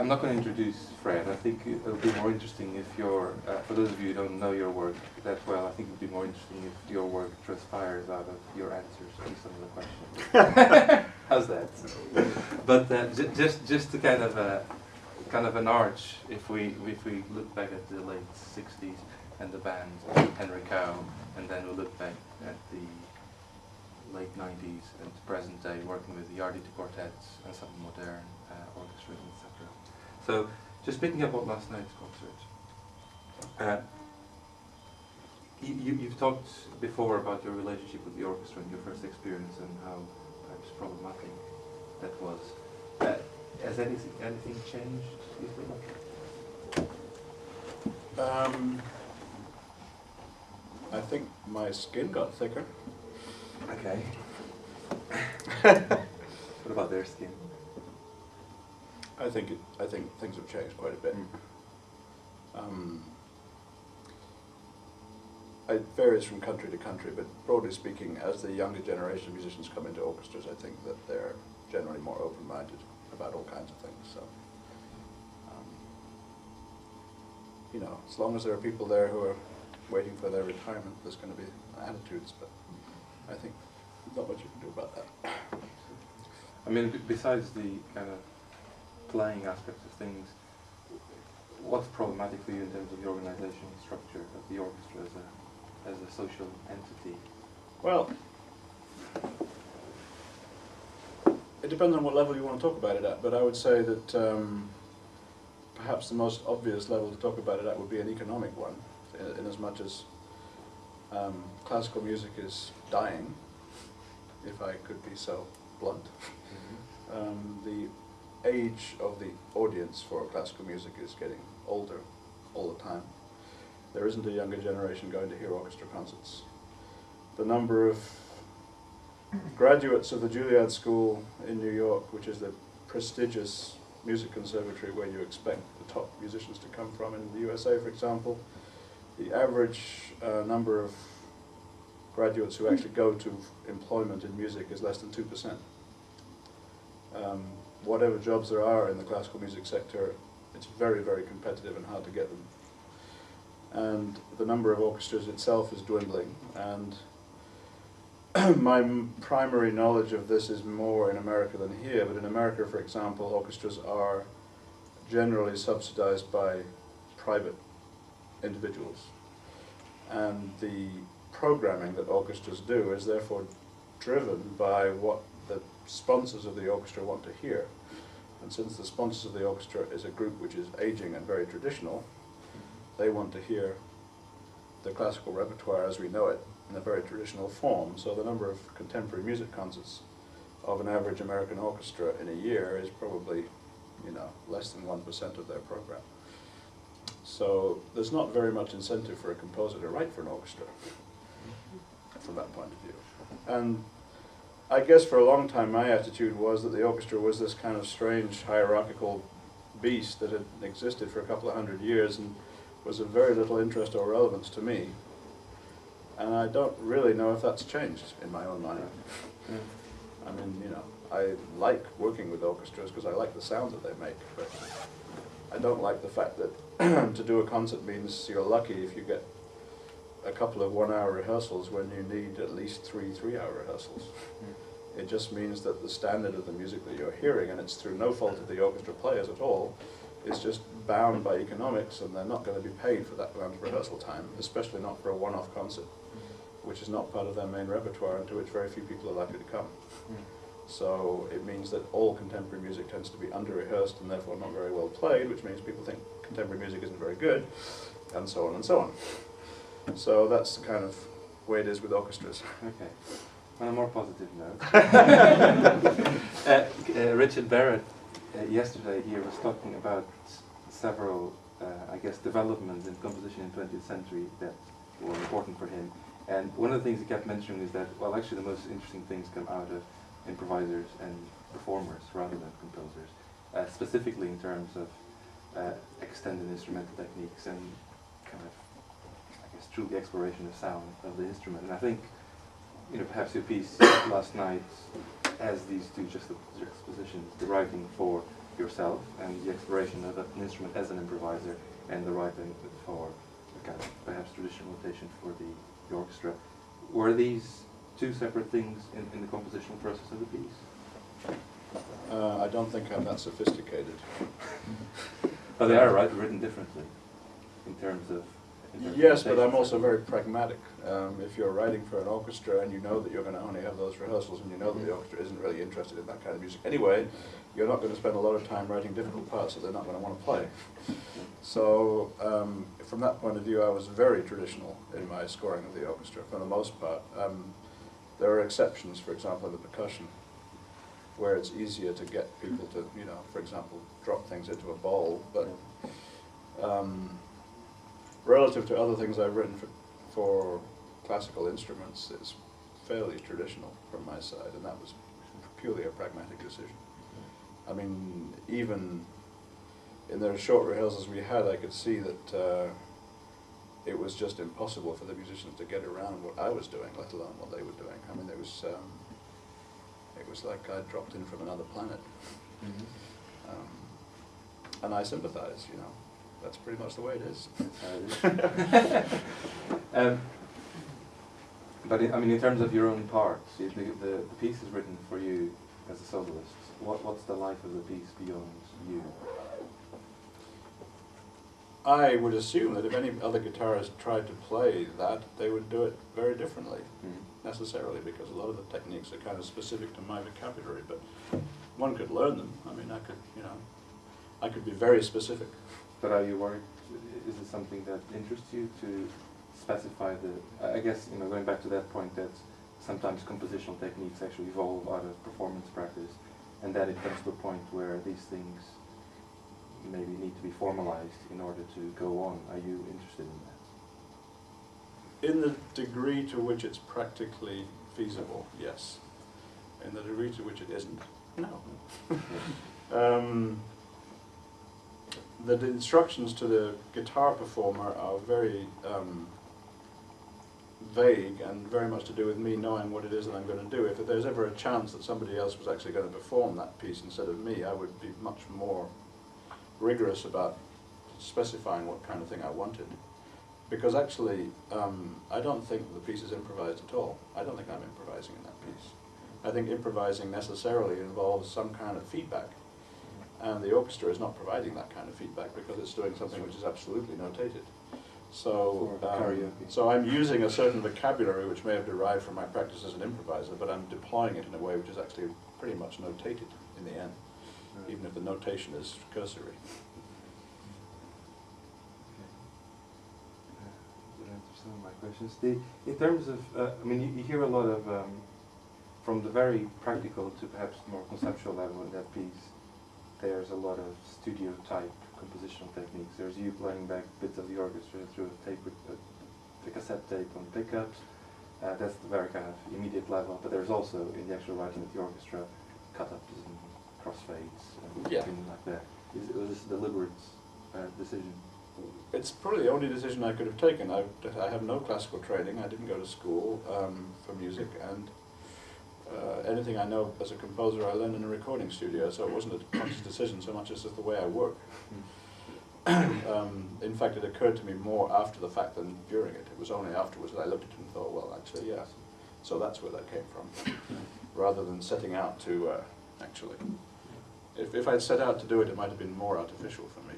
I'm not going to introduce Fred. I think it would be more interesting if your, for those of you who don't know your work that well, I think it would be more interesting if your work transpires out of your answers to some of the questions. How's that? But just to kind of an arch, if we look back at the late '60s and the band Henry Cow, and then we look back at the late '90s and present day, working with the Ardita quartets and some modern orchestras, etc. So, just picking up on last night's concert, you've talked before about your relationship with the orchestra and your first experience and how perhaps problematic that was. Has anything changed, you think? I think my skin got thicker. Okay. What about their skin? I think things have changed quite a bit. It varies from country to country, but broadly speaking, as the younger generation of musicians come into orchestras, I think that they're generally more open-minded about all kinds of things. So, you know, as long as there are people there who are waiting for their retirement, there's going to be attitudes, but I think there's not much you can do about that. I mean, besides the kind of playing aspects of things, what's problematic for you in terms of the organizational structure of the orchestra as a social entity? Well, it depends on what level you want to talk about it at, but I would say that perhaps the most obvious level to talk about it at would be an economic one, in as much as classical music is dying, if I could be so blunt. The age of the audience for classical music is getting older all the time. There isn't a younger generation going to hear orchestra concerts. The number of graduates of the Juilliard School in New York, which is the prestigious music conservatory where you expect the top musicians to come from in the USA, for example, the average number of graduates who actually go to employment in music is less than 2%. Whatever jobs there are in the classical music sector, it's very, very competitive and hard to get them. And the number of orchestras itself is dwindling, and my primary knowledge of this is more in America than here, but in America, for example, orchestras are generally subsidized by private individuals. And the programming that orchestras do is therefore driven by what the sponsors of the orchestra want to hear. And since the sponsors of the orchestra is a group which is aging and very traditional, they want to hear the classical repertoire as we know it in a very traditional form. So the number of contemporary music concerts of an average American orchestra in a year is probably, you know, less than 1% of their program. So there's not very much incentive for a composer to write for an orchestra from that point of view. And I guess for a long time my attitude was that the orchestra was this kind of strange hierarchical beast that had existed for a couple of hundred years and was of very little interest or relevance to me. And I don't really know if that's changed in my own mind. I mean, you know, I like working with orchestras because I like the sound that they make, but I don't like the fact that to do a concert means you're lucky if you get a couple of one-hour rehearsals when you need at least three-hour rehearsals. It just means that the standard of the music that you're hearing, and it's through no fault of the orchestra players at all, is just bound by economics, and they're not going to be paid for that amount of rehearsal time, especially not for a one-off concert, which is not part of their main repertoire and to which very few people are likely to come. So it means that all contemporary music tends to be under-rehearsed and therefore not very well played, which means people think contemporary music isn't very good, and so on and so on. So that's the kind of way it is with orchestras. Okay. On a more positive note, Richard Barrett yesterday here was talking about several, I guess, developments in composition in the 20th century that were important for him. And one of the things he kept mentioning is that, well, actually the most interesting things come out of improvisers and performers rather than composers, specifically in terms of extended instrumental techniques and kind of, I guess, true exploration of sound of the instrument. And I think, you know, perhaps your piece last night has these two juxtapositions, the writing for yourself and the exploration of an instrument as an improviser and the writing for a kind of perhaps traditional notation for the orchestra. Were these two separate things in the compositional process of the piece? I don't think I'm that sophisticated. But they are written differently in terms of... Yes, but I'm also very pragmatic. If you're writing for an orchestra and you know that you're going to only have those rehearsals and you know that the orchestra isn't really interested in that kind of music anyway, you're not going to spend a lot of time writing difficult parts that they're not going to want to play. So from that point of view, I was very traditional in my scoring of the orchestra for the most part. There are exceptions, for example, in the percussion, where it's easier to get people to, you know, for example, drop things into a bowl, but relative to other things I've written for classical instruments, it's fairly traditional from my side, and that was purely a pragmatic decision. I mean, even in the short rehearsals we had, I could see that it was just impossible for the musicians to get around what I was doing, let alone what they were doing. I mean, it was like I'd dropped in from another planet. And I sympathize, you know. That's pretty much the way it is. But I mean, in terms of your own parts, the piece is written for you as a soloist. What's the life of the piece beyond you? I would assume that if any other guitarist tried to play that, they would do it very differently, necessarily, because a lot of the techniques are kind of specific to my vocabulary, but one could learn them. I mean, I could be very specific. But are you worried? Is it something that interests you to specify the? I guess, you know, going back to that point, that sometimes compositional techniques actually evolve out of performance practice, and that it comes to a point where these things maybe need to be formalized in order to go on. Are you interested in that? In the degree to which it's practically feasible, yes. In the degree to which it isn't, no. The instructions to the guitar performer are very vague and very much to do with me knowing what it is that I'm going to do. If there's ever a chance that somebody else was actually going to perform that piece instead of me, I would be much more rigorous about specifying what kind of thing I wanted. Because actually, I don't think the piece is improvised at all. I don't think I'm improvising in that piece. I think improvising necessarily involves some kind of feedback. And the orchestra is not providing that kind of feedback because it's doing something which is absolutely notated. So, so I'm using a certain vocabulary which may have derived from my practice as an improviser, but I'm deploying it in a way which is actually pretty much notated in the end, even if the notation is cursory. That answers some of my questions. In terms of, I mean, you hear a lot of, from the very practical to perhaps more conceptual level in that piece, there's a lot of studio-type compositional techniques. There's you playing back bits of the orchestra through a tape, a cassette tape on pickups. That's the very kind of immediate level. But there's also, in the actual writing of the orchestra, cut-ups and crossfades and things like that. Was this a deliberate decision? It's probably the only decision I could have taken. I have no classical training. I didn't go to school for music, and anything I know as a composer I learned in a recording studio, so it wasn't a conscious decision so much as just the way I work. In fact, it occurred to me more after the fact than during it. It was only afterwards that I looked at it and thought, well, actually, yes. So that's where that came from, rather than setting out to actually. If I'd set out to do it, it might have been more artificial for me.